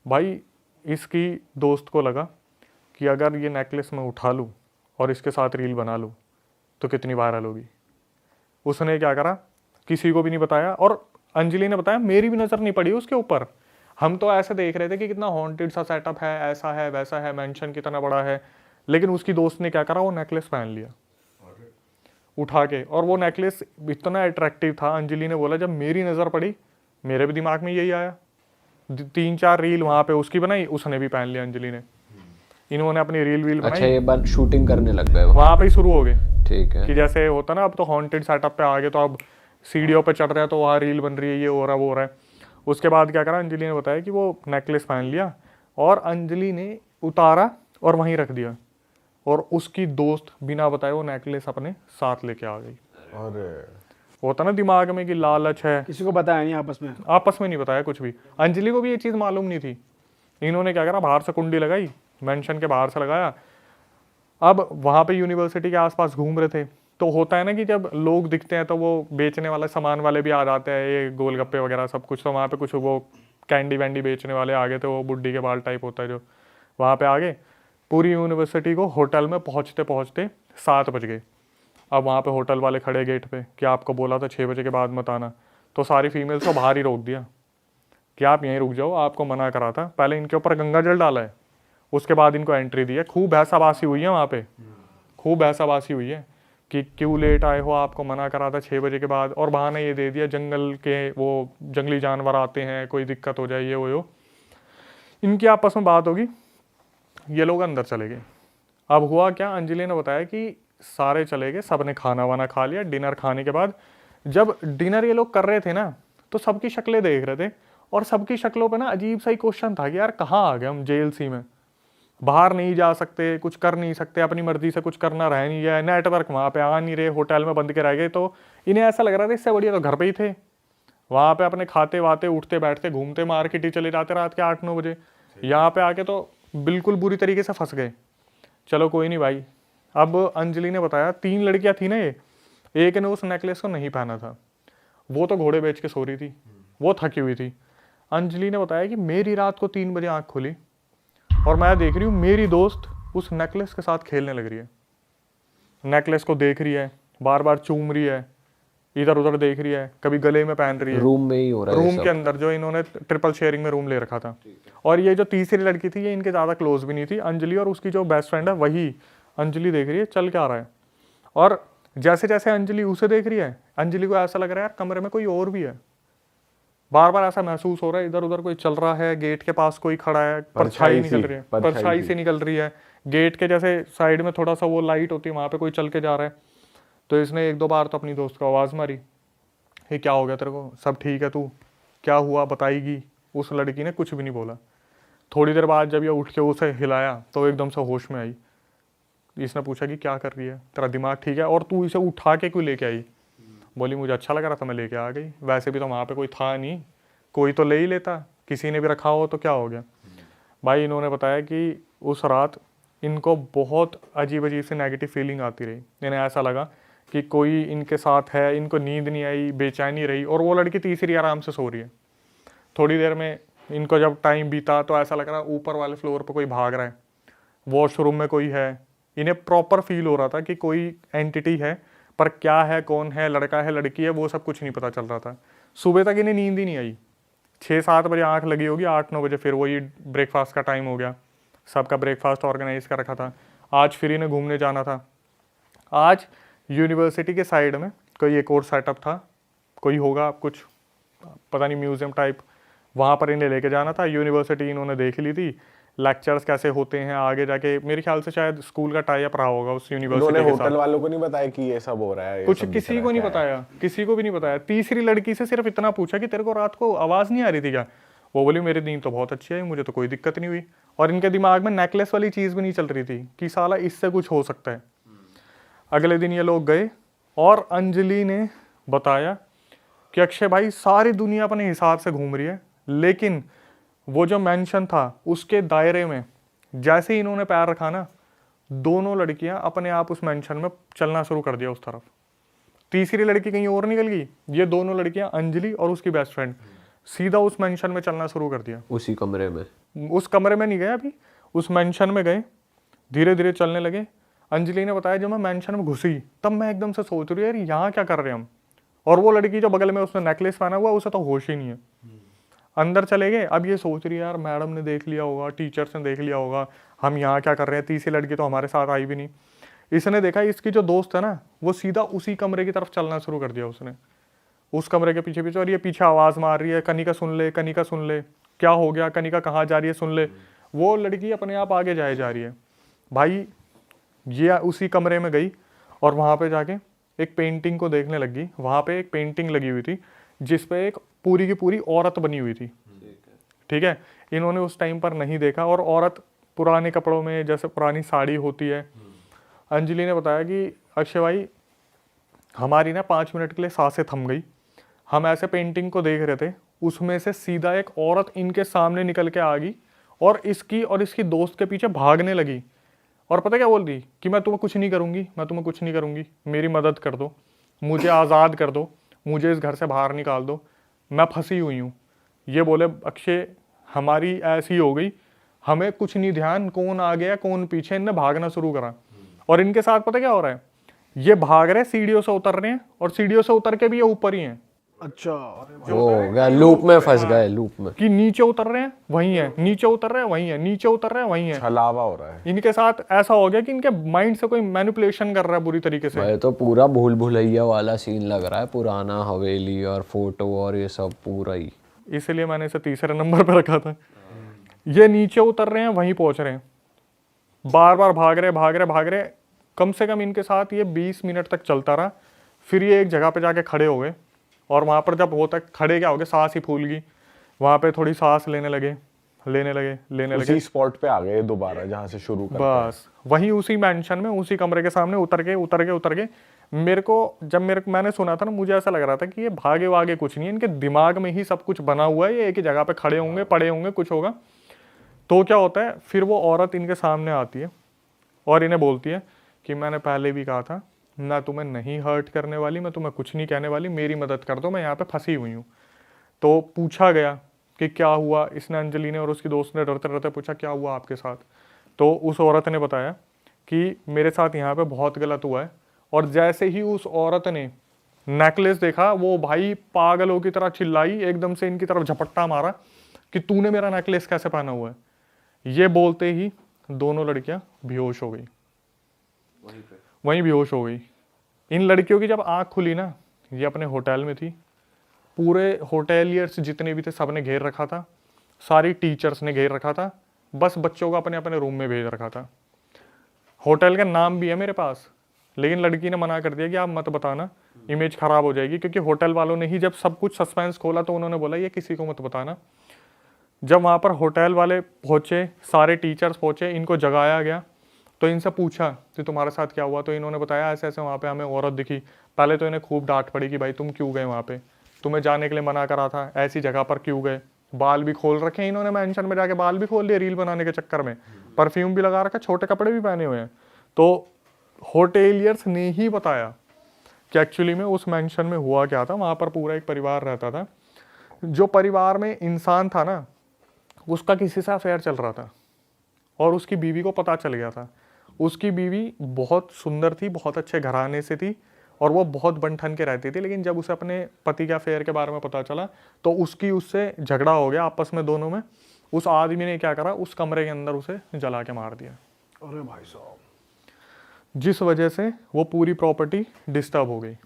भाई इसकी दोस्त को लगा कि अगर ये नेकलेस मैं उठा लूँ और इसके साथ रील बना लूँ तो कितनी वायरल होगी। उसने क्या करा, किसी को भी नहीं बताया, और अंजलि ने बताया मेरी भी नज़र नहीं पड़ी उसके ऊपर। हम तो ऐसे देख रहे थे कि कितना हॉन्टेड सा सेटअप है, ऐसा है वैसा है, मेंशन कितना बड़ा है, लेकिन उसकी दोस्त ने क्या करा, वो नेकलेस पहन लिया उठा के। और वो नेकलेस इतना अट्रैक्टिव था, अंजलि ने बोला जब मेरी नज़र पड़ी मेरे भी दिमाग में यही आया, 3-4 रील वहाँ पे उसकी बनाई, उसने भी पहन लिया अंजलि ने। इन्होंने अपनी रील बनाई। अच्छा, ये बात शूटिंग करने लग गए वहाँ पे ही शुरू हो गए। ठीक है, कि जैसे होता ना, अब तो हॉन्टेड सेटअप पे आ गए, तो अब सीढ़ियों पे चढ़ रहे हैं तो वहाँ रील बन रही है, ये हो रहा वो हो रहा है। उसके बाद क्या करा, अंजलि ने बताया कि वो नेकलेस पहन लिया और अंजलि ने उतारा और वहीं रख दिया, और उसकी दोस्त बिना बताए वो नेकलेस अपने साथ लेके आ गई। अरे होता ना दिमाग में कि लालच है, किसी को बताया नहीं आपस में नहीं बताया कुछ भी। अंजलि को भी ये चीज़ मालूम नहीं थी। इन्होंने क्या करा, बाहर से कुंडी लगाई, मेंशन के बाहर से लगाया। अब वहाँ पे यूनिवर्सिटी के आसपास घूम रहे थे, तो होता है ना कि जब लोग दिखते हैं तो वो बेचने वाले सामान वाले भी आ जाते हैं, ये गोलगप्पे वगैरह सब कुछ। तो वहाँ पे कुछ वो कैंडी वैंडी बेचने वाले आ गए थे, वो बुड्ढी के बाल टाइप होता है जो, वहाँ पे आ गए। पूरी यूनिवर्सिटी को होटल में पहुँचते पहुँचते 7 बज गए। अब वहाँ पे होटल वाले खड़े गेट पे कि आपको बोला था 6 बजे के बाद मत आना। तो सारी फीमेल्स को बाहर ही रोक दिया कि आप यहीं रुक जाओ, आपको मना करा था। पहले इनके ऊपर गंगा जल डाला है, उसके बाद इनको एंट्री दी है। खूब भैंसाबासी हुई है वहाँ पे, खूब भैंसाबासी हुई है कि क्यों लेट आए हो, आपको मना करा था 6 बजे के बाद। और बहाना ये दे दिया जंगल के वो जंगली जानवर आते हैं, कोई दिक्कत हो जाए, ये वो। इनकी आपस में बात होगी, ये लोग अंदर चले गए। अब हुआ क्या, अंजलि ने बताया कि सारे चले गए, सब ने खाना वाना खा लिया। डिनर खाने के बाद जब डिनर ये लोग कर रहे थे ना, तो सबकी शक्लें देख रहे थे, और सबकी शक्लों पे ना अजीब सा ही क्वेश्चन था कि यार कहाँ आ गए हम, जेल सी में, बाहर नहीं जा सकते, कुछ कर नहीं सकते, अपनी मर्जी से कुछ करना रह नहीं गया, नेटवर्क वहाँ पे आ नहीं रहे, होटल में बंद के रह गए। तो इन्हें ऐसा लग रहा था इससे बढ़िया तो घर पे ही थे, वहाँ पे अपने खाते वाते, उठते बैठते, घूमते, मार्केट ही चले जाते रात के 8-9 बजे। यहाँ पे आके तो बिल्कुल बुरी तरीके से फंस गए। चलो कोई नहीं भाई। अब अंजलि ने बताया 3 लड़कियां थी ना ये, एक ने उस नेकलेस को नहीं पहना था, वो तो घोड़े बेच के सो रही थी, वो थकी हुई थी। अंजलि ने बताया कि मेरी रात को 3 बजे आँख खुली और मैं देख रही हूँ मेरी दोस्त उस नेकलेस के साथ खेलने लग रही है, नेकलेस को देख रही है, बार बार चूम रही है, इधर उधर देख रही है, कभी गले में पहन रही है। रूम में ही हो रहा है, रूम के अंदर जो इन्होंने ट्रिपल शेयरिंग में रूम ले रखा था। और ये जो तीसरी लड़की थी ये इनके ज़्यादा क्लोज भी नहीं थी, अंजलि, और उसकी जो बेस्ट फ्रेंड है वही अंजलि देख रही है चल क्या रहा है। और जैसे जैसे अंजलि उसे देख रही है, अंजलि को ऐसा लग रहा है यार कमरे में कोई और भी है, बार बार ऐसा महसूस हो रहा है इधर उधर कोई चल रहा है, गेट के पास कोई खड़ा है, परछाई निकल रही है, परछाई से निकल रही है, गेट के जैसे साइड में थोड़ा सा वो लाइट होती है वहाँ पे कोई चल के जा रहा है। तो इसने 1-2 बार तो अपनी दोस्त को आवाज़ मारी, ये क्या हो गया तेरे को, सब ठीक है, तू क्या हुआ बताएगी। उस लड़की ने कुछ भी नहीं बोला। थोड़ी देर बाद जब ये उठ के उसे हिलाया तो एकदम से होश में आई। इसने पूछा कि क्या कर रही है, तेरा दिमाग ठीक है, और तू इसे उठा के क्यों लेके आई। बोली मुझे अच्छा लग रहा था मैं लेके आ गई, वैसे भी तो वहाँ पे कोई था नहीं, कोई तो ले ही लेता, किसी ने भी रखा हो तो क्या हो गया। भाई इन्होंने बताया कि उस रात इनको बहुत अजीब अजीब सी नेगेटिव फीलिंग आती रही। इन्हें ऐसा लगा कि कोई इनके साथ है, इनको नींद नहीं आई, बेचैनी रही। और वो लड़की तीसरी आराम से सो रही है। थोड़ी देर में इनको जब टाइम बीता तो ऐसा लग रहा ऊपर वाले फ्लोर पर कोई भाग रहा है, वॉशरूम में कोई है। इन्हें प्रॉपर फील हो रहा था कि कोई एंटिटी है, पर क्या है, कौन है, लड़का है, लड़की है, वो सब कुछ नहीं पता चल रहा था। सुबह तक इन्हें नींद ही नहीं आई। 6-7 बजे आँख लगी होगी, 8-9 बजे फिर वही ब्रेकफास्ट का टाइम हो गया। सबका ब्रेकफास्ट ऑर्गेनाइज कर रखा था। आज फिर इन्हें घूमने जाना था। आज यूनिवर्सिटी के साइड में कोई एक और सेटअप था, कोई होगा कुछ पता नहीं, म्यूजियम टाइप, वहाँ पर इन्हें लेके जाना था। यूनिवर्सिटी इन्होंने देख ली थी, लेक्चर्स कैसे होते हैं आगे जाके। मेरे ख्याल से शायद स्कूल का टाई अप रहा होगा उस यूनिवर्सिटी के साथ। होटल वालों को नहीं बताया कि ये सब हो रहा है, कुछ किसी को नहीं बताया, किसी को भी नहीं बताया। तीसरी लड़की से सिर्फ इतना पूछा कि तेरे को रात को आवाज़ नहीं आ रही थी क्या। वो बोली मेरी नींद तो बहुत अच्छी है, मुझे तो कोई दिक्कत नहीं हुई। और इनके दिमाग में नेकलेस वाली चीज़ भी नहीं चल रही थी कि साला इससे कुछ हो सकता है। अगले दिन ये लोग गए और अंजलि ने बताया कि अक्षय भाई सारी दुनिया अपने हिसाब से घूम रही है, लेकिन वो जो मेंशन था उसके दायरे में जैसे ही इन्होंने पैर रखा ना, दोनों लड़कियां अपने आप उस मेंशन में चलना शुरू कर दिया उस तरफ। तीसरी लड़की कहीं और निकल गई, ये दोनों लड़कियां अंजलि और उसकी बेस्ट फ्रेंड सीधा उस मेंशन में चलना शुरू कर दिया, उसी कमरे में। उस कमरे में नहीं गए अभी, उस मेंशन में गए, धीरे धीरे चलने लगे। अंजलि ने बताया जब मैं मेंशन में घुसी तब मैं एकदम से सोच रही हूँ यार यहाँ क्या कर रहे हैं हम। और वो लड़की जो बगल में उसने नेकलेस पहना हुआ उसे तो होश ही नहीं है। अंदर चले गए, अब ये सोच रही है यार मैडम ने देख लिया होगा, टीचर्स ने देख लिया होगा, हम यहाँ क्या कर रहे हैं। तीसरी लड़की तो हमारे साथ आई भी नहीं। इसने देखा इसकी जो दोस्त है ना वो सीधा उसी कमरे की तरफ चलना शुरू कर दिया उसने, उस कमरे के पीछे पीछे। और ये पीछे आवाज़ मार रही है, कनिका सुन ले, कनिका सुन ले, क्या हो गया, कनिका कहाँ जा रही है, सुन ले। वो लड़की अपने आप आगे जाए जा रही है। भाई ये उसी कमरे में गई और वहाँ पे जाके एक पेंटिंग को देखने लगी। वहाँ पे एक पेंटिंग लगी हुई थी जिस पे एक पूरी की पूरी औरत बनी हुई थी। ठीक है, इन्होंने उस टाइम पर नहीं देखा, और औरत पुराने कपड़ों में, जैसे पुरानी साड़ी होती है। अंजलि ने बताया कि अक्षय भाई हमारी ना 5 मिनट के लिए सांसें थम गई। हम ऐसे पेंटिंग को देख रहे थे, उसमें से सीधा एक औरत इनके सामने निकल के आ गई और इसकी दोस्त के पीछे भागने लगी। और पता क्या बोल रही कि मैं तुम्हें कुछ नहीं करूँगी, मैं तुम्हें कुछ नहीं करूँगी, मेरी मदद कर दो, मुझे आज़ाद कर दो, मुझे इस घर से बाहर निकाल दो, मैं फंसी हुई हूँ। ये बोले अक्षय हमारी ऐसी हो गई, हमें कुछ नहीं ध्यान कौन आ गया कौन पीछे, इनने भागना शुरू करा। और इनके साथ पता क्या हो रहा है, ये भाग रहे सीढ़ियों से उतर रहे हैं, और सीढ़ियों से उतर के भी ये ऊपर ही हैं। अच्छा, अरे वो हो गया, लूप में फंस गए, लूप में। कि नीचे उतर रहे हैं वहीं है, नीचे उतर रहे हैं वहीं है, नीचे उतर रहे हैं वहीं है। छलावा हो रहा है। इनके साथ ऐसा हो गया कि इनके माइंड से कोई मैनिपुलेशन कर रहा है बुरी तरीके से। भाई तो पूरा भूल भुलैया वाला सीन लग रहा है, पुराना हवेली और फोटो और ये सब पूरा ही। इसलिए मैंने इसे तीसरे नंबर पर रखा था। ये नीचे उतर रहे हैं वहीं पहुंच रहे हैं, बार बार भाग रहे। कम से कम इनके साथ ये 20 मिनट तक चलता रहा। फिर ये एक जगह पे जाके खड़े हो गए, और वहाँ पर जब होता खड़े क्या हो गए, सांस ही फूल गई। वहाँ पे थोड़ी सांस लेने लगे। उसी स्पॉट पे आ गए दोबारा जहाँ से शुरू करते हैं। बस वहीं उसी मेंशन में, उसी कमरे के सामने उतर के मेरे को मैंने सुना था ना, मुझे ऐसा लग रहा था कि ये भागे वागे कुछ नहीं है, इनके दिमाग में ही सब कुछ बना हुआ है। ये एक ही जगह पे खड़े होंगे, पड़े होंगे, कुछ होगा। तो क्या होता है, फिर वो औरत इनके सामने आती है और इन्हें बोलती है कि मैंने पहले भी कहा था, मैं तुम्हें नहीं हर्ट करने वाली, मैं तुम्हें कुछ नहीं कहने वाली, मेरी मदद कर दो, मैं यहाँ पे फंसी हुई हूँ। तो पूछा गया कि क्या हुआ, इसने, अंजलि ने और उसकी दोस्त ने डरते डरते पूछा क्या हुआ आपके साथ। तो उस औरत ने बताया कि मेरे साथ यहाँ पे बहुत गलत हुआ है। और जैसे ही उस औरत ने नेकलेस देखा, वो भाई पागलों की तरह चिल्लाई, एकदम से इनकी तरफ झपट्टा मारा कि तूने मेरा नेकलेस कैसे पहना हुआ है। ये बोलते ही दोनों लड़कियां बेहोश हो गई, वहीं बेहोश हो गई। इन लड़कियों की जब आंख खुली ना, ये अपने होटल में थी, पूरे होटेलियर्स जितने भी थे सब ने घेर रखा था, सारी टीचर्स ने घेर रखा था, बस बच्चों को अपने अपने रूम में भेज रखा था। होटल का नाम भी है मेरे पास, लेकिन लड़की ने मना कर दिया कि आप मत बताना, इमेज खराब हो जाएगी। क्योंकि होटल वालों ने ही जब सब कुछ सस्पेंस खोला तो उन्होंने बोला ये किसी को मत बताना। जब वहाँ पर होटल वाले पहुँचे, सारे टीचर्स पहुँचे, इनको जगाया गया, तो इनसे पूछा कि तुम्हारे साथ क्या हुआ। तो इन्होंने बताया ऐसे ऐसे वहाँ पे हमें औरत दिखी। पहले तो इन्हें खूब डांट पड़ी कि भाई तुम क्यों गए वहाँ पे, तुम्हें जाने के लिए मना करा था, ऐसी जगह पर क्यों गए। बाल भी खोल रखे इन्होंने, मेंशन में जाके बाल भी खोल लिए रील बनाने के चक्कर में, परफ्यूम भी लगा रखा, छोटे कपड़े भी पहने हुए हैं। तो होटेलियर्स ने ही बताया कि एक्चुअली में उस मेंशन में हुआ क्या था। वहाँ पर पूरा एक परिवार रहता था, जो परिवार में इंसान था ना, उसका किसी से अफेयर चल रहा था, और उसकी बीवी को पता चल गया था। उसकी बीवी बहुत सुंदर थी, बहुत अच्छे घराने से थी, और वो बहुत बन-ठन के रहती थी। लेकिन जब उसे अपने पति के अफेयर के बारे में पता चला तो उससे झगड़ा हो गया आपस में दोनों में। उस आदमी ने क्या करा, उस कमरे के अंदर उसे जला के मार दिया। अरे भाई साहब, जिस वजह से वो पूरी प्रॉपर्टी डिस्टर्ब हो गई।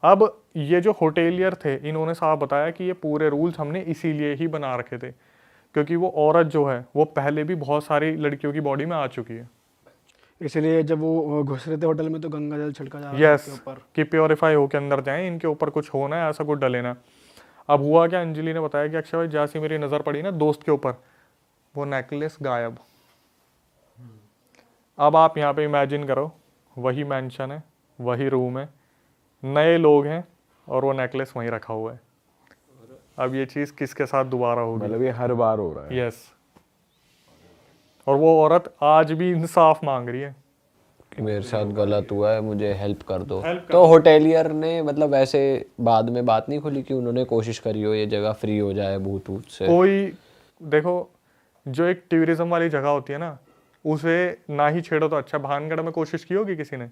अब ये जो होटेलियर थे, इन्होंने साफ बताया कि ये पूरे रूल्स हमने इसीलिए ही बना रखे थे क्योंकि वो औरत जो है वो पहले भी बहुत सारी लड़कियों की बॉडी में आ चुकी है। इसलिए जब वो घुस रहे थे होटल में तो गंगा जल छिड़का जा रहा था यस, इनके ऊपर। कि प्योरीफाई होके अंदर जाएं, इनके ऊपर कुछ होना है, ऐसा कुछ डलेना। अब हुआ क्या, अंजलि ने बताया कि अक्षय भाई जैसी मेरी नज़र पड़ी ना दोस्त के ऊपर, वो नेकलेस गायब। अब आप यहाँ पे इमेजिन करो, वही मेंशन है, वही रूम है, नए लोग हैं, और वो नेकलेस वहीं रखा हुआ है। अब ये चीज़ किसके साथ दोबारा होगी? मतलब ये हर बार हो रहा है। यस। और वो औरत आज भी इंसाफ मांग रही है कि मेरे साथ गलत हुआ है, मुझे हेल्प कर दो। तो होटेलियर ने मतलब ऐसे बाद में बात नहीं खुली कि उन्होंने कोशिश करी हो ये जगह फ्री हो जाए भूत वूत से? कोई देखो, जो एक टूरिज्म वाली जगह होती है ना, उसे ना ही छेड़ो तो अच्छा। भानगढ़ में कोशिश की होगी किसी ने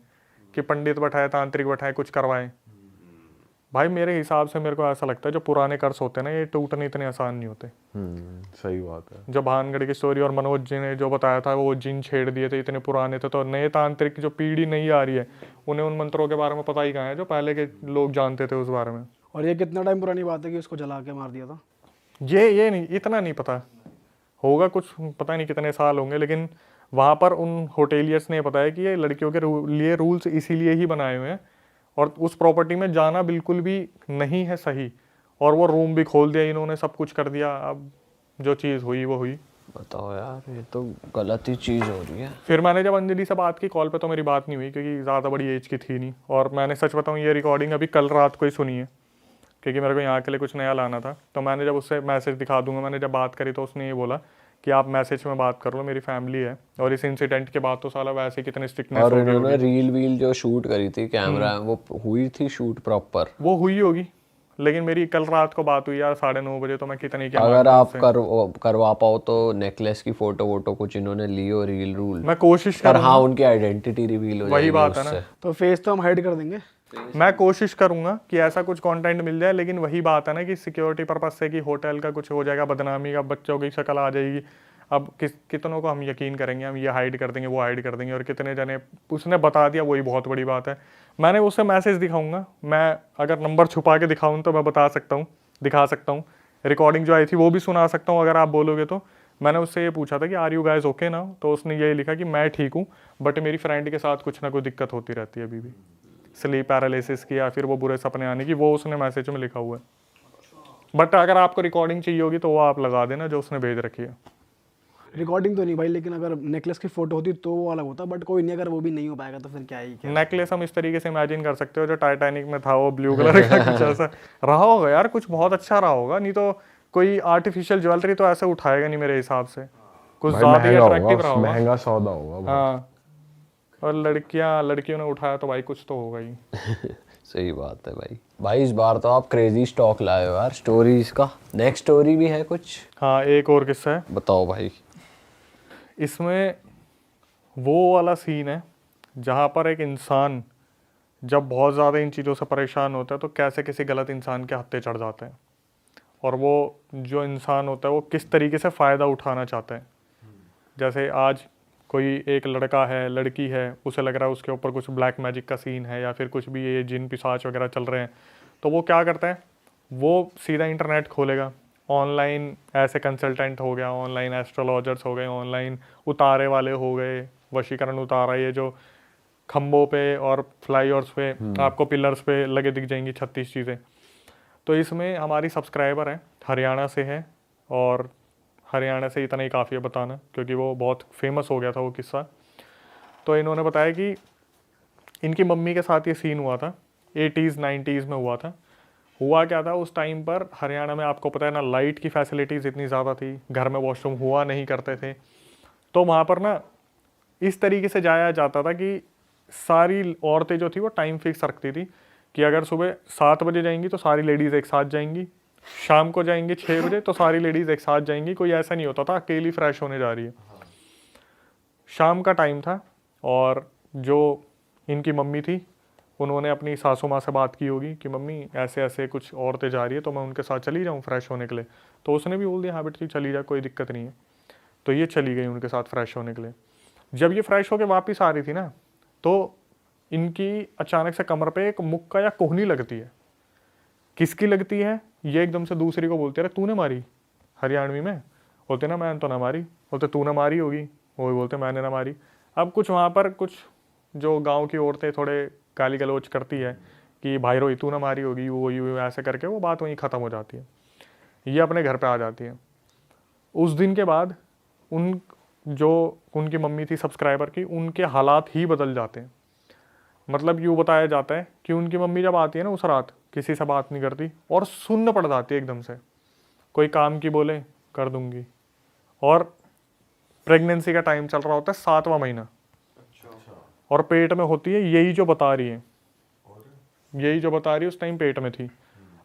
कि पंडित बैठाए, तांत्रिक बैठाए, कुछ करवाएं? भाई मेरे हिसाब से मेरे को ऐसा लगता है जो पुराने कर्स होते हैं ना, ये टूटने इतने आसान नहीं होते। सही बात है। जो भानगढ़ की स्टोरी और मनोज जी ने जो बताया था, वो जिन छेड़ दिए थे, इतने पुराने थे, तो नए तांत्रिक जो पीढ़ी नहीं आ रही है उन्हें उन मंत्रों के बारे में पता ही कहाँ है जो पहले के लोग जानते थे उस बारे में। और ये कितना टाइम पुरानी बात है कि उसको जला के मार दिया था? ये नहीं, इतना नहीं पता होगा, कुछ पता नहीं कितने साल होंगे, लेकिन वहाँ पर उन होटेलियर्स ने बताया कि ये लड़कियों के लिए रूल्स इसीलिए ही बनाए हुए हैं और उस प्रॉपर्टी में जाना बिल्कुल भी नहीं है सही। और वो रूम भी खोल दिया इन्होंने, सब कुछ कर दिया। अब जो चीज़ हुई वो हुई। बताओ यार, ये तो गलत ही चीज़ हो रही है। फिर मैंने जब अंजलि से बात की कॉल पे, तो मेरी बात नहीं हुई क्योंकि ज़्यादा बड़ी एज की थी नहीं। और मैंने सच बताऊँ, ये रिकॉर्डिंग अभी कल रात को ही सुनी है क्योंकि मेरे को यहाँ के लिए कुछ नया लाना था। तो मैंने जब उससे मैसेज दिखा दूंगा, मैंने जब बात करी तो उसने ये बोला कि आप मैसेज में बात कर लो, मेरी फैमिली है। और इस इंसिडेंट के बाद तो साला वैसे कितने स्ट्रिक्टनेस और हो गई इन्होंने होगी। रील वील जो शूट करी थी कैमरा, वो हुई थी शूट प्रॉपर? वो हुई होगी, लेकिन मेरी कल रात को बात हुई यार 9:30 बजे, तो मैं कितनी क्या अगर मानता हूँ आप करवा पाओ तो नेकलेस की फोटो वोटो कुछ इन्होंने ली हो, रील रूल। मैं कोशिश पर करूँगा। हाँ, उनकी आइडेंटिटी रिवील हो वही जाएगी बात है ना। उससे। तो फेस तो हम हाइड कर देंगे। मैं कोशिश करूंगा कि ऐसा कुछ कंटेंट मिल जाए, लेकिन वही बात है ना कि सिक्योरिटी पर्पस से कि होटल का कुछ हो जाएगा, बदनामी का, बच्चों की शक्ल आ जाएगी। अब कितनों को हम यकीन करेंगे, हम ये हाइड कर देंगे, वो हाइड कर देंगे, और कितने जने उसने बता दिया, वही बहुत बड़ी बात है। मैंने उससे मैसेज दिखाऊंगा, मैं अगर नंबर छुपा के दिखाऊं तो मैं बता सकता हूँ, दिखा सकता हूँ। रिकॉर्डिंग जो आई थी वो भी सुना सकता हूँ अगर आप बोलोगे तो। मैंने उससे ये पूछा था कि आर यू गाइज ओके ना, तो उसने ये लिखा कि मैं ठीक हूँ, बट मेरी फ्रेंड के साथ कुछ ना कोई दिक्कत होती रहती है अभी भी, स्लीप पैरालिसिस की या फिर वो बुरे सपने आने की, वो उसने मैसेज में लिखा हुआ है। बट अगर आपको रिकॉर्डिंग चाहिए होगी तो वो आप लगा देना जो उसने भेज रखी है। रिकॉर्डिंग तो नहीं भाई, लेकिन अगर नेकलेस की फोटो होती तो वो अलग होता, बट कोई नहीं, अगर वो भी नहीं हो पाएगा तो फिर क्या ही क्या। नेकलेस हम इस तरीके से इमेजिन कर सकते हो जो टाइटैनिक में था, वो ब्लू कलर का कुछ ऐसा रहा होगा यार, कुछ बहुत अच्छा रहा होगा। नहीं तो कोई आर्टिफिशियल ज्वेलरी तो ऐसे उठाएगा नहीं मेरे हिसाब से, कुछ भाई ज्यादा ही महंगा अट्रैक्टिव होगा, रहा होगा। महंगा सौदा होगा बहुत। हाँ, और लड़कियों ने उठाया तो भाई कुछ तो होगा ही। सही बात है भाई इस बार तो आप क्रेजी स्टॉक लाए हो यार स्टोरीज का। नेक्स्ट स्टोरी भी है कुछ? हाँ, एक और किस्सा है। बताओ भाई। इसमें वो वाला सीन है जहाँ पर एक इंसान जब बहुत ज़्यादा इन चीज़ों से परेशान होता है तो कैसे किसी गलत इंसान के हत्थे चढ़ जाते हैं, और वो जो इंसान होता है वो किस तरीके से फ़ायदा उठाना चाहते हैं। जैसे आज कोई एक लड़का है, लड़की है, उसे लग रहा है उसके ऊपर कुछ ब्लैक मैजिक का सीन है या फिर कुछ भी ये जिन पिशाच वगैरह चल रहे हैं, तो वो क्या करता है, वो सीधा इंटरनेट खोलेगा, ऑनलाइन ऐसे कंसल्टेंट हो गया, ऑनलाइन एस्ट्रोलॉजर्स हो गए, ऑनलाइन उतारे वाले हो गए, वशीकरण उतारा, ये जो खम्भों पे और फ्लाईओवर्स पे आपको पिलर्स पे लगे दिख जाएंगी 36 चीज़ें। तो इसमें हमारी सब्सक्राइबर है, हरियाणा से है, और हरियाणा से इतना ही काफ़ी है बताना क्योंकि वो बहुत फेमस हो गया था वो किस्सा। तो इन्होंने बताया कि इनकी मम्मी के साथ ये सीन हुआ था, 80s 90s में हुआ था। हुआ क्या था उस टाइम पर, हरियाणा में आपको पता है ना, लाइट की फैसिलिटीज़ इतनी ज़्यादा थी, घर में वॉशरूम हुआ नहीं करते थे, तो वहाँ पर ना इस तरीके से जाया जाता था कि सारी औरतें जो थी वो टाइम फिक्स रखती थी कि अगर सुबह 7 बजे जाएंगी तो सारी लेडीज़ एक साथ जाएंगी, शाम को जाएंगी 6 बजे तो सारी लेडीज़ एक साथ जाएंगी। कोई ऐसा नहीं होता था अकेली फ्रेश होने जा रही है। शाम का टाइम था और जो इनकी मम्मी थी उन्होंने अपनी सासू माँ से बात की होगी कि मम्मी ऐसे ऐसे कुछ औरतें जा रही है तो मैं उनके साथ चली जाऊँ फ्रेश होने के लिए। तो उसने भी बोल दिया हाँ बेटी चली जा, कोई दिक्कत नहीं है। तो ये चली गई उनके साथ फ्रेश होने के लिए। जब ये फ्रेश होकर वापस आ रही थी ना, तो इनकी अचानक से कमर पे एक मुक्का या कोहनी लगती है। किसकी लगती है ये एकदम से दूसरी को बोलती है, अरे तूने मारी? हरियाणवी में बोलते ना मैंने तो ना मारी, बोलते तूने मारी होगी, वो भी बोलते मैंने ना मारी। अब कुछ वहाँ पर कुछ जो गांव की औरतें थोड़े गाली गलौज करती है कि भाई रोई तू ना मारी होगी, वो ऐसे करके वो बात वहीं ख़त्म हो जाती है। ये अपने घर पे आ जाती है। उस दिन के बाद उनकी मम्मी थी सब्सक्राइबर की, उनके हालात ही बदल जाते हैं। मतलब यूँ बताया जाता है कि उनकी मम्मी जब आती है ना उस रात, किसी से बात नहीं करती और सुन्न पड़ जाती है एकदम से, कोई काम की बोले कर दूंगी। और प्रेगनेंसी का टाइम चल रहा होता है 7वां महीना, और पेट में होती है यही जो बता रही है, यही जो बता रही है उस टाइम पेट में थी।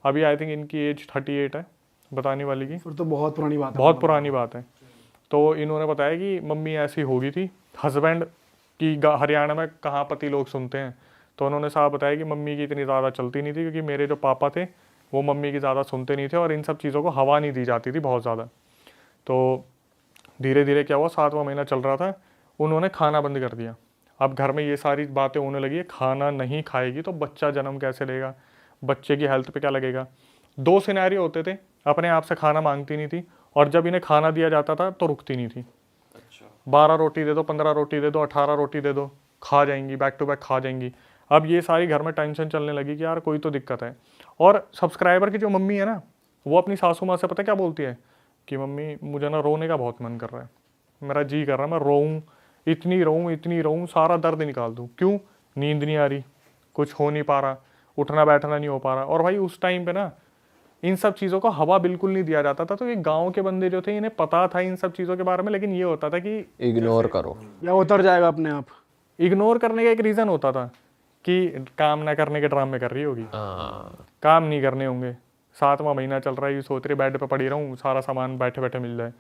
अभी आई थिंक इनकी एज 38 है बताने वाली की। फिर तो बहुत पुरानी बात है। बहुत पुरानी बात है। तो इन्होंने बताया कि मम्मी ऐसी हो गई थी, हस्बैंड की हरियाणा में कहाँ पति लोग सुनते हैं, तो उन्होंने साहब बताया कि मम्मी की इतनी ज़्यादा चलती नहीं थी, क्योंकि मेरे जो पापा थे वो मम्मी की ज़्यादा सुनते नहीं थे और इन सब चीज़ों को हवा नहीं दी जाती थी बहुत ज़्यादा। तो धीरे धीरे क्या हुआ, 7वां महीना चल रहा था, उन्होंने खाना बंद कर दिया। अब घर में ये सारी बातें होने लगी है, खाना नहीं खाएगी तो बच्चा जन्म कैसे लेगा, बच्चे की हेल्थ पे क्या लगेगा। 2 सिनेरियो होते थे, अपने आप से खाना मांगती नहीं थी, और जब इन्हें खाना दिया जाता था तो रुकती नहीं थी। 12 रोटी दे दो, 15 रोटी दे दो, 18 रोटी दे दो, खा जाएंगी, बैक टू बैक खा जाएंगी। अब ये सारी घर में टेंशन चलने लगी कि यार कोई तो दिक्कत है। और सब्सक्राइबर की जो मम्मी है ना, वो अपनी सासू माँ से पता क्या बोलती है कि मम्मी मुझे ना रोने का बहुत मन कर रहा है, मेरा जी कर रहा है मैं रोऊं, इतनी रोऊं, सारा दर्द निकाल दूं। क्यों? नींद नहीं आ रही, कुछ हो नहीं पा रहा, उठना बैठना नहीं हो पा रहा। और भाई उस टाइम पे ना इन सब चीज़ों को हवा बिल्कुल नहीं दिया जाता था, तो ये गांव के बंदे जो थे इन्हें पता था इन सब चीज़ों के बारे में, लेकिन ये होता था कि इग्नोर करो या उतर जाएगा अपने आप। इग्नोर करने का एक रीज़न होता था कि काम ना करने के ड्रामे कर रही होगी, काम नहीं करने होंगे, 7वां महीना चल रहा है, ये सोच रही बेड पे पड़ी रहूं, सारा सामान बैठे बैठे मिल जाए।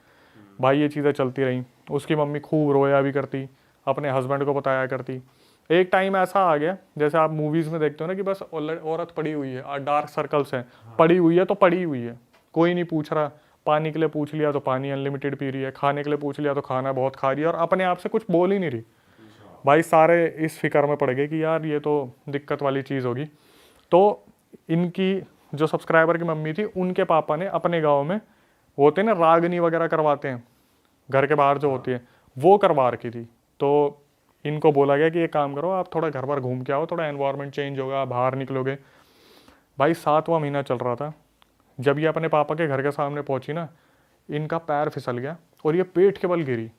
भाई ये चीज़ें चलती रहीं। उसकी मम्मी खूब रोया भी करती, अपने हस्बैंड को बताया करती। एक टाइम ऐसा आ गया, जैसे आप मूवीज़ में देखते हो ना कि बस औरत पड़ी हुई है, डार्क सर्कल्स हैं, पड़ी हुई है तो पड़ी हुई है, कोई नहीं पूछ रहा। पानी के लिए पूछ लिया तो पानी अनलिमिटेड पी रही है, खाने के लिए पूछ लिया तो खाना बहुत खा रही है, और अपने आप से कुछ बोल ही नहीं रही। भाई सारे इस फिक्र में पड़ गए कि यार ये तो दिक्कत वाली चीज़ होगी। तो इनकी जो सब्सक्राइबर की मम्मी थी, उनके पापा ने अपने गाँव में वो होते हैं ना रागनी वगैरह करवाते हैं, घर के बाहर जो होती है, वो करवा रखी थी। तो इनको बोला गया कि ये काम करो, आप थोड़ा घर पर घूम के आओ, थोड़ा एनवायरनमेंट चेंज होगा, बाहर निकलोगे। भाई 7वां महीना चल रहा था, जब ये अपने पापा के घर के सामने पहुंची ना, इनका पैर फिसल गया और ये पेट के बल गिरी।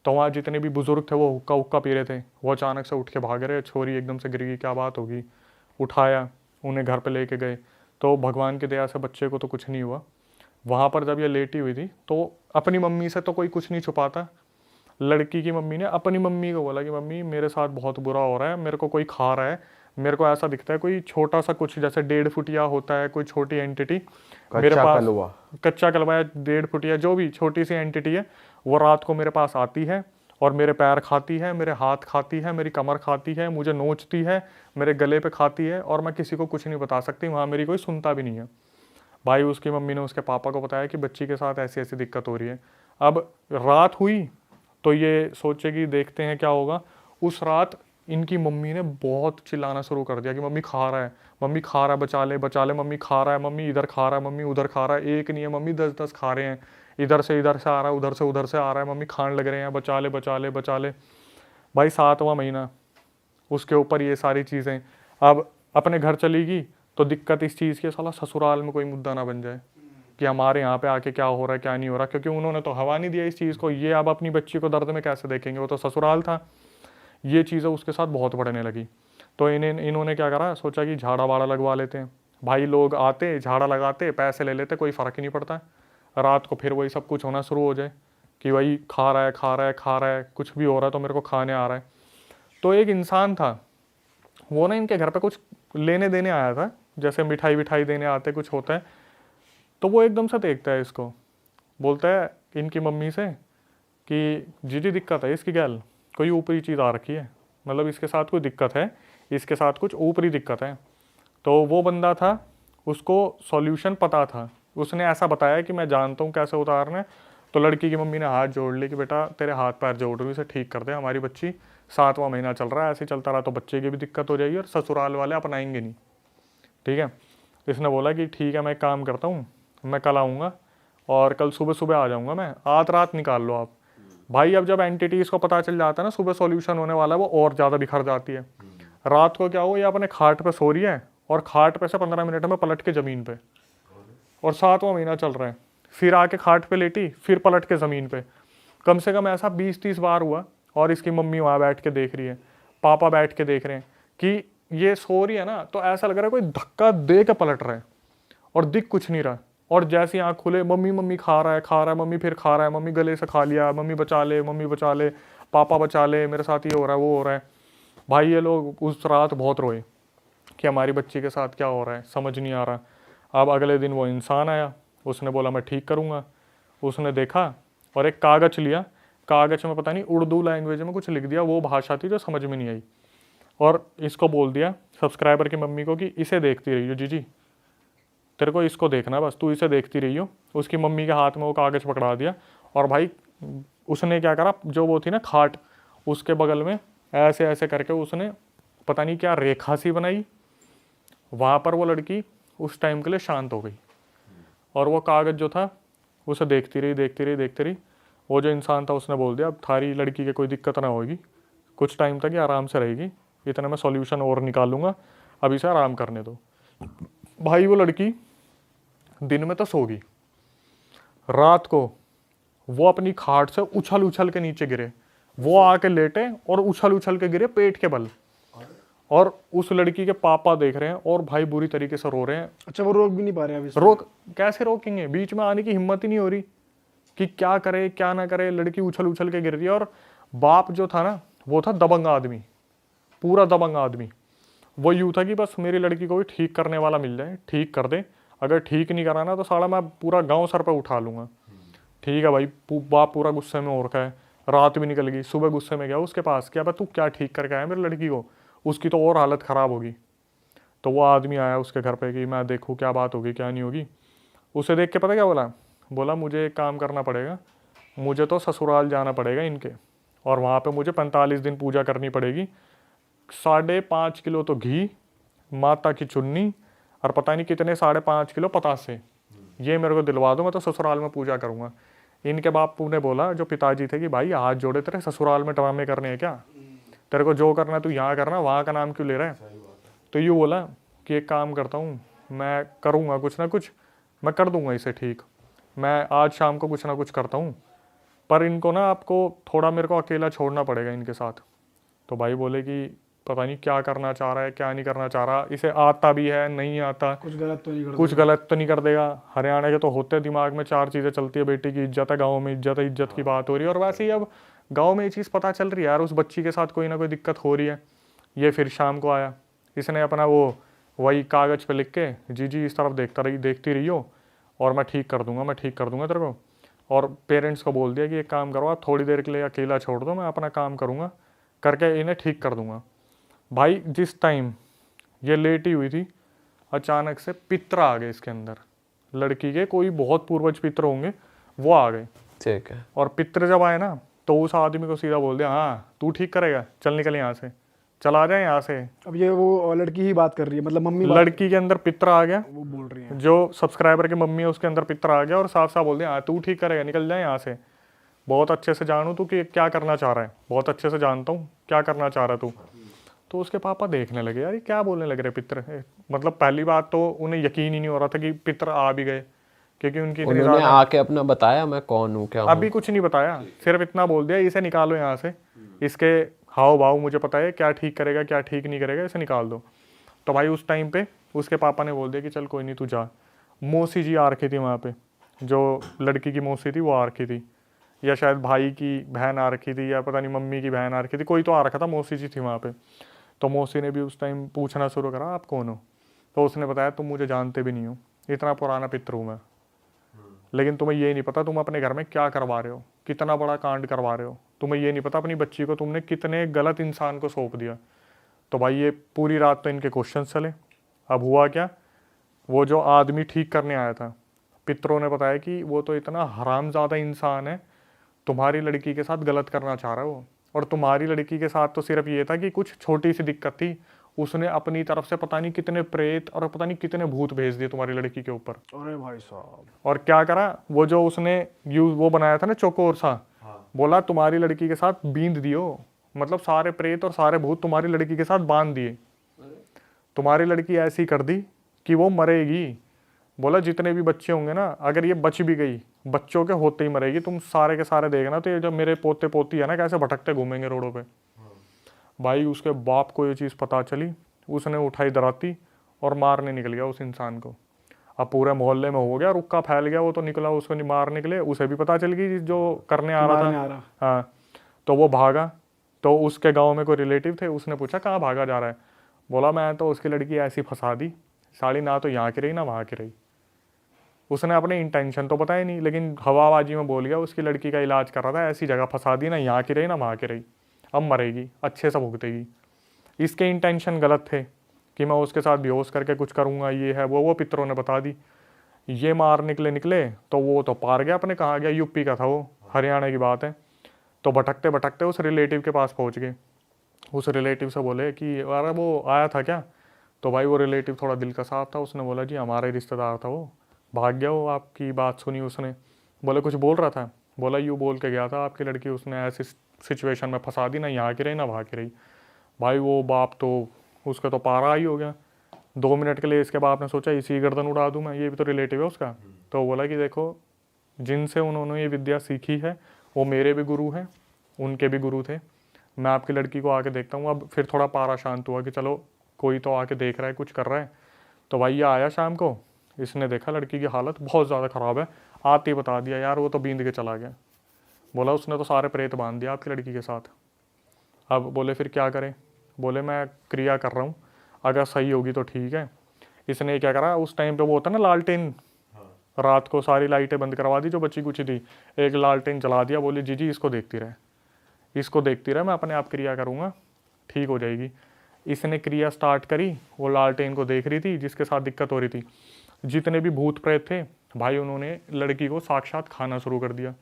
तो वहाँ जितने भी बुजुर्ग थे वो हुक्का हुक्का पी रहे थे, वो अचानक से उठ के भाग रहे, छोरी एकदम से गिर गई, क्या बात होगी। उठाया, उन्हें घर पे लेके गए, तो भगवान की दया से बच्चे को तो कुछ नहीं हुआ। वहाँ पर जब ये लेटी हुई थी तो अपनी मम्मी से तो कोई कुछ नहीं छुपाता, लड़की की मम्मी ने अपनी मम्मी को बोला कि मम्मी मेरे साथ बहुत बुरा हो रहा है, मेरे को कोई खा रहा है, मेरे को ऐसा दिखता है कोई छोटा सा कुछ जैसे 1.5 फुटिया होता है कोई छोटी एंटिटी मेरे पास, कच्चा कलवा या 1.5 फुटिया जो भी छोटी सी एंटिटी है, वो रात को मेरे पास आती है और मेरे पैर खाती है, मेरे हाथ खाती है, मेरी कमर खाती है, मुझे नोचती है, मेरे गले पे खाती है, और मैं किसी को कुछ नहीं बता सकती, वहाँ मेरी कोई सुनता भी नहीं है। भाई उसकी मम्मी ने उसके पापा को बताया कि बच्ची के साथ ऐसी ऐसी दिक्कत हो रही है। अब रात हुई तो ये सोचे कि देखते हैं क्या होगा। उस रात इनकी मम्मी ने बहुत चिल्लाना शुरू कर दिया कि मम्मी खा रहा है, मम्मी खा रहा है, बचा ले, मम्मी खा रहा है, मम्मी इधर खा रहा है, मम्मी उधर खा रहा है, एक नहीं है मम्मी 10-10 खा रहे हैं, इधर से आ रहा है, उधर से आ रहा है, मम्मी खाने लग रहे हैं, बचा ले। भाई 7वां महीना, उसके ऊपर ये सारी चीज़ें। अब अपने घर चली गई तो दिक्कत इस चीज़ की, साला ससुराल में कोई मुद्दा ना बन जाए कि हमारे यहाँ पे आके क्या हो रहा है क्या नहीं हो रहा, क्योंकि उन्होंने तो हवा नहीं दिया इस चीज़ को। ये अब अपनी बच्ची को दर्द में कैसे देखेंगे, वो तो ससुराल था। ये चीज़ें उसके साथ बहुत बढ़ने लगी। तो इन्होंने क्या करा, सोचा कि झाड़ा वाड़ा लगवा लेते हैं। भाई लोग आते, झाड़ा लगाते, पैसे ले लेते, कोई फ़र्क ही नहीं पड़ता। रात को फिर वही सब कुछ होना शुरू हो जाए कि वही खा रहा है, कुछ भी हो रहा है तो मेरे को खाने आ रहा है। तो एक इंसान था, वो ना इनके घर पे कुछ लेने देने आया था, जैसे मिठाई देने आते कुछ होता है। तो वो एकदम से देखता है इसको, बोलता है इनकी मम्मी से कि जी दिक्कत है इसकी गैल, कोई ऊपरी चीज़ आ रखी है, मतलब इसके साथ कोई दिक्कत है, इसके साथ कुछ ऊपरी दिक्कत है। तो वो बंदा था, उसको सॉल्यूशन पता था, उसने ऐसा बताया कि मैं जानता हूँ कैसे उतारना है। तो लड़की की मम्मी ने हाथ जोड़ ली कि बेटा तेरे हाथ पैर जोड़ रही, इसे ठीक कर दे, हमारी बच्ची 7वां महीना चल रहा है, ऐसे चलता रहा तो बच्चे की भी दिक्कत हो जाएगी और ससुराल वाले अपनाएंगे नहीं, ठीक है। इसने बोला कि ठीक है मैं एक काम करता हूँ, मैं कल आऊँगा और कल सुबह आ जाऊँगा, मैं आध रात निकाल लो आप। भाई अब जब एंटिटीज़ को पता चल जाता है ना सुबह सॉल्यूशन होने वाला है, वो और ज़्यादा बिखर जाती है। रात को क्या हो, ये अपने खाट पे सो रही है और खाट पे से 15 मिनट में पलट के ज़मीन पे, और 7वां महीना चल रहा है, फिर आके खाट पे लेटी, फिर पलट के ज़मीन पे। कम से कम ऐसा 20-30 बार हुआ। और इसकी मम्मी वहाँ बैठ के देख रही है, पापा बैठ के देख रहे हैं कि ये सो रही है ना, तो ऐसा लग रहा है कोई धक्का दे के पलट रहा है और दिख कुछ नहीं रहा। और जैसे आँख खुले, मम्मी खा रहा है, मम्मी फिर खा रहा है, मम्मी गले से खा लिया, मम्मी बचा ले, पापा बचा ले, मेरे साथ ये हो रहा है वो हो रहा है। भाई ये लोग उस रात बहुत रोए कि हमारी बच्ची के साथ क्या हो रहा है, समझ नहीं आ रहा। अब अगले दिन वो इंसान आया, उसने बोला मैं ठीक करूँगा। उसने देखा और एक कागज लिया, कागज में पता नहीं उर्दू लैंग्वेज में कुछ लिख दिया, वो भाषा थी जो समझ में नहीं आई, और इसको बोल दिया सब्सक्राइबर की मम्मी को कि इसे देखती रहियो जीजी, तेरे को इसको देखना, बस तू इसे देखती रहियो। उसकी मम्मी के हाथ में वो कागज पकड़ा दिया, और भाई उसने क्या करा, जो वो थी ना खाट, उसके बगल में ऐसे ऐसे करके उसने पता नहीं क्या रेखा सी बनाई। वहाँ पर वो लड़की उस टाइम के लिए शांत हो गई, और वो कागज जो था उसे देखती रही देखती रही देखती रही। वो जो इंसान था उसने बोल दिया अब थारी लड़की के कोई दिक्कत ना होगी, कुछ टाइम तक ये आराम से रहेगी, इतना मैं सॉल्यूशन और निकालूंगा, अब इसे आराम करने दो। भाई वो लड़की दिन में तो सो गई, रात को वो अपनी खाट से उछल उछल के नीचे गिरे, वो आके लेटे और उछल उछल के गिरे पेट के बल, और उस लड़की के पापा देख रहे हैं और भाई बुरी तरीके से रो रहे हैं। अच्छा, वो रोक भी नहीं पा रहे अभी? रोक कैसे रोकेंगे, बीच में आने की हिम्मत ही नहीं हो रही कि क्या करे क्या ना करे, लड़की उछल उछल के गिर रही है। और बाप जो था ना वो था दबंग आदमी, पूरा दबंग आदमी। वो यूँ था कि बस मेरी लड़की को भी ठीक करने वाला मिल जाए, ठीक कर दे, अगर ठीक नहीं कराना तो साला मैं पूरा गांव सर पे उठा लूंगा। ठीक है भाई, बाप पूरा गुस्से में हो रखा है, रात भी निकल गई, सुबह गुस्से में गया उसके पास, क्या तू क्या ठीक करके आया मेरी लड़की को, उसकी तो और हालत ख़राब होगी। तो वो आदमी आया उसके घर पे कि मैं देखूँ क्या बात होगी क्या नहीं होगी। उसे देख के पता क्या बोला, बोला मुझे एक काम करना पड़ेगा, मुझे तो ससुराल जाना पड़ेगा इनके, और वहाँ पे मुझे 45 दिन पूजा करनी पड़ेगी, 5.5 किलो तो घी, माता की चुन्नी, और पता नहीं कितने 5.5 किलो पतासे, ये मेरे को दिलवा दो, मैं तो ससुराल में पूजा करूँगा। इनके बापू ने बोला, जो पिताजी थे, कि भाई हाथ जोड़े, तेरे ससुराल में ड्रामे करने हैं क्या, तेरे को जो करना तू यहाँ करना, वहाँ का नाम क्यों ले रहा है। तो यूँ बोला कि एक काम करता हूँ, मैं करूँगा कुछ ना कुछ, मैं कर दूँगा इसे ठीक, मैं आज शाम को कुछ ना कुछ करता हूँ, पर इनको ना आपको थोड़ा मेरे को अकेला छोड़ना पड़ेगा इनके साथ। तो भाई बोले कि पता नहीं क्या करना चाह रहा है क्या नहीं करना चाह रहा, इसे आता भी है नहीं आता, कुछ गलत तो नहीं कर कुछ गलत तो नहीं कर देगा। हरियाणा के तो होते दिमाग में 4 चीज़ें चलती है, बेटी की इज्जत है, गाँव में इज्जत है, इज्जत की बात हो रही है। और वैसे ही अब गाँव में ये चीज़ पता चल रही है यार, उस बच्ची के साथ कोई ना कोई दिक्कत हो रही है। ये फिर शाम को आया, इसने अपना वो वही कागज़ पे लिख के, जी इस तरफ देखती रही हो, और मैं ठीक कर दूंगा, मैं ठीक कर दूंगा तेरे को। और पेरेंट्स को बोल दिया कि एक काम करो, आप थोड़ी देर के लिए अकेला छोड़ दो, मैं अपना काम करूँगा, करके इन्हें ठीक कर दूंगा। भाई जिस टाइम ये लेटी हुई थी, अचानक से पितर आ गए इसके अंदर, लड़की के कोई बहुत पूर्वज पितर होंगे, वो आ गए। ठीक है। और पितर जब आए ना, तो उस आदमी को सीधा बोल दिया, हाँ तू ठीक करेगा, चल निकल यहाँ से, चला जाए यहाँ से। अब ये वो लड़की ही बात कर रही है, मतलब मम्मी लड़की के अंदर पितर आ गया, वो बोल रही है, जो सब्सक्राइबर की मम्मी है उसके अंदर पितर आ गया, और साफ साफ बोल दिया, हाँ तू ठीक करेगा, निकल जाए यहाँ से, बहुत अच्छे से जानू तू कि क्या करना चाह रहा है, बहुत अच्छे से जानता हूँ क्या करना चाह रहा तू। तो उसके पापा देखने लगे, यार ये क्या बोलने लग रहे पितर, मतलब पहली बात तो उन्हें यकीन ही नहीं हो रहा था कि पितर आ भी गए, क्योंकि उनकी उन्होंने आके अपना बताया मैं कौन हूँ क्या हूँ? अभी कुछ नहीं बताया, सिर्फ इतना बोल दिया, इसे निकालो यहाँ से, इसके हाव भाव मुझे पता है, क्या ठीक करेगा क्या ठीक नहीं करेगा, इसे निकाल दो। तो भाई उस टाइम पे उसके पापा ने बोल दिया कि चल कोई नहीं तू जा। मौसी जी आ रखी थी वहाँ पे, जो लड़की की मौसी थी वो आ रखी थी, या शायद भाई की बहन आ रखी थी, या पता नहीं मम्मी की बहन आ रखी थी, कोई तो आ रखा था, मौसी जी थी वहाँ पे। तो मौसी ने भी उस टाइम पूछना शुरू करा, आप कौन हो। तो उसने बताया तुम मुझे जानते भी नहीं हो, इतना पुराना पितर हूँ मैं, लेकिन तुम्हें ये नहीं पता तुम अपने घर में क्या करवा रहे हो, कितना बड़ा कांड करवा रहे हो, तुम्हें ये नहीं पता अपनी बच्ची को तुमने कितने गलत इंसान को सौंप दिया। तो भाई ये पूरी रात तो इनके क्वेश्चन चले। अब हुआ क्या, वो जो आदमी ठीक करने आया था, पितरों ने बताया कि वो तो इतना हरामज़ादा इंसान है, तुम्हारी लड़की के साथ गलत करना चाह रहा है वो, और तुम्हारी लड़की के साथ तो सिर्फ ये था कि कुछ छोटी सी दिक्कत थी, उसने अपनी तरफ से पता नहीं कितने प्रेत और पता नहीं कितने भूत भेज दिए तुम्हारी लड़की के ऊपर। अरे भाई साहब, और क्या करा, वो जो उसने वो बनाया था ना चौकोर सा, बोला तुम्हारी लड़की के साथ बींद दियो, मतलब सारे प्रेत और सारे भूत तुम्हारी लड़की के साथ बांध दिए, तुम्हारी लड़की ऐसी कर दी कि वो मरेगी। बोला जितने भी बच्चे होंगे ना, अगर ये बच भी गई, बच्चों के होते ही मरेगी, तुम सारे के सारे देखना, तो ये जब मेरे पोते पोती है ना कैसे भटकते घूमेंगे रोडों पे। भाई उसके बाप को ये चीज़ पता चली, उसने उठाई दराती और मारने निकल गया उस इंसान को। अब पूरे मोहल्ले में हो गया, रुक्का फैल गया, वो तो निकला उसको मारने के लिए, उसे भी पता चल गई जो करने आ रहा था। हाँ, तो वो भागा, तो उसके गांव में कोई रिलेटिव थे, उसने पूछा कहाँ भागा जा रहा है, बोला मैं तो उसकी लड़की ऐसी फंसा दी, साड़ी ना तो यहाँ की रही ना वहाँ की रही। उसने अपने इंटेंशन तो बताया नहीं, लेकिन हवाबाजी में बोल गया उसकी लड़की का इलाज कर रहा था, ऐसी जगह फंसा दी ना, यहाँ की रही ना वहाँ की रही, अब मरेगी, अच्छे से भुगतेगी। इसके इंटेंशन गलत थे कि मैं उसके साथ बेहोश करके कुछ करूँगा, ये है वो पितरों ने बता दी। ये मार निकले तो वो तो पार गया अपने, कहाँ गया, यूपी का था वो, हरियाणा की बात है। तो भटकते भटकते उस रिलेटिव के पास पहुँच गए। उस रिलेटिव से बोले कि अरे वो आया था क्या? तो भाई वो रिलेटिव थोड़ा दिल का साफ था, उसने बोला जी हमारा ही रिश्तेदार था वो, भाग गया वो, आपकी बात सुनी उसने। बोले कुछ बोल रहा था? बोला यूँ बोल के गया था आपकी लड़की उसने ऐसी सिचुएशन में फंसा दी ना, यहाँ की रही ना वहाँ की रही। भाई वो बाप तो उसका तो पारा ही हो गया। 2 मिनट के लिए इसके बाप ने सोचा इसी गर्दन उड़ा दूं मैं, ये भी तो रिलेटिव है उसका। तो बोला कि देखो जिनसे उन्होंने ये विद्या सीखी है वो मेरे भी गुरु हैं, उनके भी गुरु थे, मैं आपकी लड़की को आके देखता हूँ। अब फिर थोड़ा पारा शांत हुआ कि चलो कोई तो आके देख रहा है, कुछ कर रहा है। तो भाई ये आया शाम को, इसने देखा लड़की की हालत बहुत ज़्यादा ख़राब है, आते ही बता दिया यार वो तो बींद के चला गया। बोला उसने तो सारे प्रेत बांध दिया आपकी लड़की के साथ। अब बोले फिर क्या करें? बोले मैं क्रिया कर रहा हूँ, अगर सही होगी तो ठीक है। इसने क्या करा, उस टाइम पे वो होता ना लालटेन, रात को सारी लाइटें बंद करवा दी जो बची कुछ थी, एक लालटेन जला दिया, बोली जी इसको देखती रहे, इसको देखती रहे, मैं अपने आप क्रिया करूँगा, ठीक हो जाएगी। इसने क्रिया स्टार्ट करी, वो लालटेन को देख रही थी जिसके साथ दिक्कत हो रही थी। जितने भी भूत प्रेत थे भाई उन्होंने लड़की को साक्षात खाना शुरू कर दिया।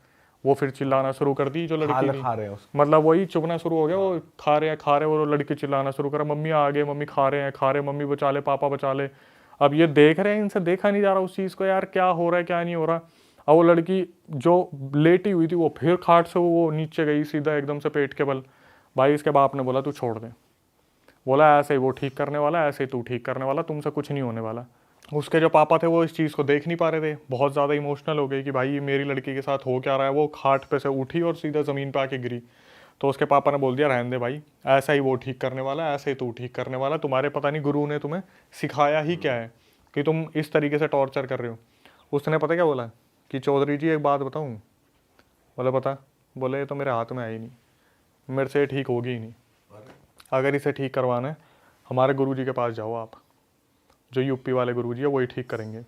वो फिर चिल्लाना शुरू कर दी जो लड़की थी, खा रहे हैं मतलब वही चुभना शुरू हो गया, वो खा रहे हैं, वो लड़की चिल्लाना शुरू करा, मम्मी आ गए, मम्मी खा रहे हैं, मम्मी बचा ले, पापा बचा ले। अब ये देख रहे हैं, इनसे देखा नहीं जा रहा उस चीज़ को, यार क्या हो रहा है क्या नहीं हो रहा। अब वो लड़की जो लेटी हुई थी वो फिर खाट से वो नीचे गई सीधा एकदम से पेट के बल। भाई इसके बाप ने बोला तू छोड़ दे, बोला ऐसे ही वो ठीक करने वाला, ऐसे ही तू ठीक करने वाला, तुमसे कुछ नहीं होने वाला। उसके जो पापा थे वो इस चीज़ को देख नहीं पा रहे थे, बहुत ज़्यादा इमोशनल हो गए कि भाई मेरी लड़की के साथ हो क्या रहा है। वो खाट पे से उठी और सीधा ज़मीन पे आके गिरी। तो उसके पापा ने बोल दिया रहने दे भाई, ऐसा ही वो ठीक करने वाला, ऐसे ही तू ठीक करने वाला, तुम्हारे पता नहीं गुरु ने तुम्हें सिखाया ही क्या है कि तुम इस तरीके से टॉर्चर कर रहे हो। उसने पता क्या बोला कि चौधरी जी एक बात बताऊँ? बोले बता। बोले ये तो मेरे हाथ में है ही नहीं, मेरे से ठीक होगी ही नहीं, अगर इसे ठीक करवाना है हमारे गुरुजी के पास जाओ आप, जो यूपी वाले गुरुजी है वही ठीक करेंगे।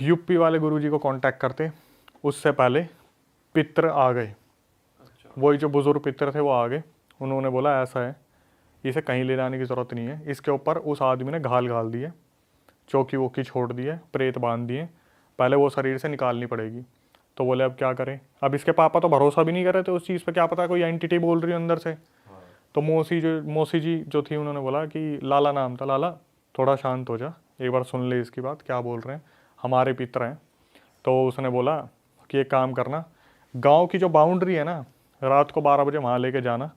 यूपी वाले गुरुजी को कांटेक्ट करते, उससे पहले पितर आ गए। वही जो बुजुर्ग पितर थे वो आ गए। उन्होंने बोला ऐसा है, इसे कहीं ले जाने की ज़रूरत नहीं है, इसके ऊपर उस आदमी ने घाल दिए, चौकी वोकी छोड़ दिए, प्रेत बांध दिए, पहले वो शरीर से निकालनी पड़ेगी। तो बोले अब क्या करें? अब इसके पापा तो भरोसा भी नहीं कर रहे थे उस चीज़ पे, क्या पता कोई एंटिटी बोल रही है अंदर से। तो मौसी जी जो थी उन्होंने बोला कि लाला नाम था, लाला थोड़ा शांत हो जा, एक बार सुन ले इसकी बात, क्या बोल रहे हैं, हमारे पितर हैं। तो उसने बोला कि एक काम करना, गांव की जो बाउंड्री है ना, रात को 12 बजे वहाँ लेके जाना।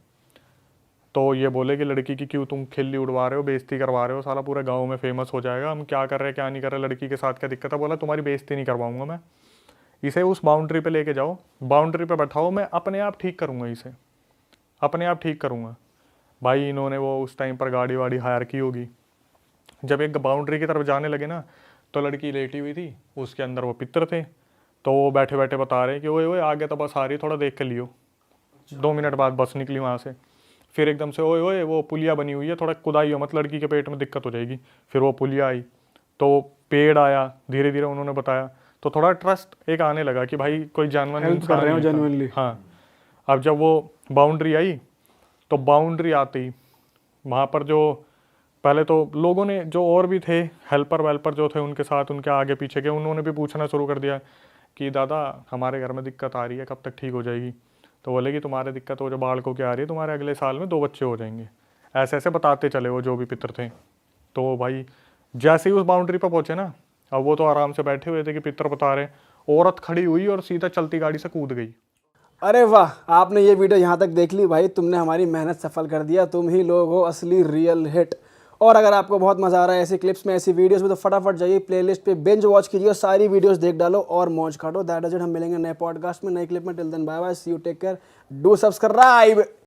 तो ये बोले कि लड़की की क्यों तुम खिल्ली उड़वा रहे हो, बेइज्जती करवा रहे हो, साला पूरे गाँव में फेमस हो जाएगा, हम क्या कर रहे हैं क्या नहीं कर रहे, लड़की के साथ क्या दिक्कत है। बोला तुम्हारी बेइज्जती नहीं करवाऊँगा मैं, इसे उस बाउंड्री पे लेके जाओ, बाउंड्री पे बैठाओ, मैं अपने आप ठीक करूँगा, इसे अपने आप ठीक करूँगा। भाई इन्होंने वो उस टाइम पर गाड़ी वाड़ी हायर की होगी। जब एक बाउंड्री की तरफ जाने लगे ना, तो लड़की लेटी हुई थी, उसके अंदर वो पितर थे। तो वो बैठे बैठे बता रहे कि ओए ओए आगे तो बस आ रही, थोड़ा देख के लियो। 2 मिनट बाद बस निकली वहाँ से। फिर एकदम से ओए ओए वो पुलिया बनी हुई है, थोड़ा कुदाई हो मत, लड़की के पेट में दिक्कत हो जाएगी। फिर वो पुलिया आई, तो पेड़ आया, धीरे धीरे उन्होंने बताया, तो थोड़ा ट्रस्ट एक आने लगा कि भाई कोई जानवर हेल्प कर रहे हो जेन्युइनली। हाँ। अब जब वो बाउंड्री आई, तो बाउंड्री आती वहाँ पर जो पहले तो लोगों ने जो और भी थे हेल्पर वेल्पर जो थे उनके साथ, उनके आगे पीछे के, उन्होंने भी पूछना शुरू कर दिया कि दादा हमारे घर में दिक्कत आ रही है, कब तक ठीक हो जाएगी। तो बोले कि तुम्हारे दिक्कत हो जो बालकों की आ रही है, तुम्हारे अगले साल में 2 बच्चे हो जाएंगे। ऐसे ऐसे बताते चले वो जो भी पितर थे। तो भाई जैसे ही उस बाउंड्री पर पहुँचे ना, अब वो तो आराम से बैठे हुए थे कि पितर बता रहे, औरत खड़ी हुई और सीधा चलती गाड़ी से कूद गई। अरे वाह, आपने ये वीडियो यहाँ तक देख ली भाई, तुमने हमारी मेहनत सफल कर दिया, तुम ही लोग हो असली रियल हिट। और अगर आपको बहुत मजा आ रहा है ऐसी क्लिप्स में, ऐसी वीडियोस में, तो फटाफट जाइए प्लेलिस्ट पे बिंज वॉच कीजिए, सारी वीडियोस देख डालो और मौज काटो। दैट इज इट, हम मिलेंगे नए पॉडकास्ट में, नए क्लिप में। Till then bye bye, see you, take care, do subscribe.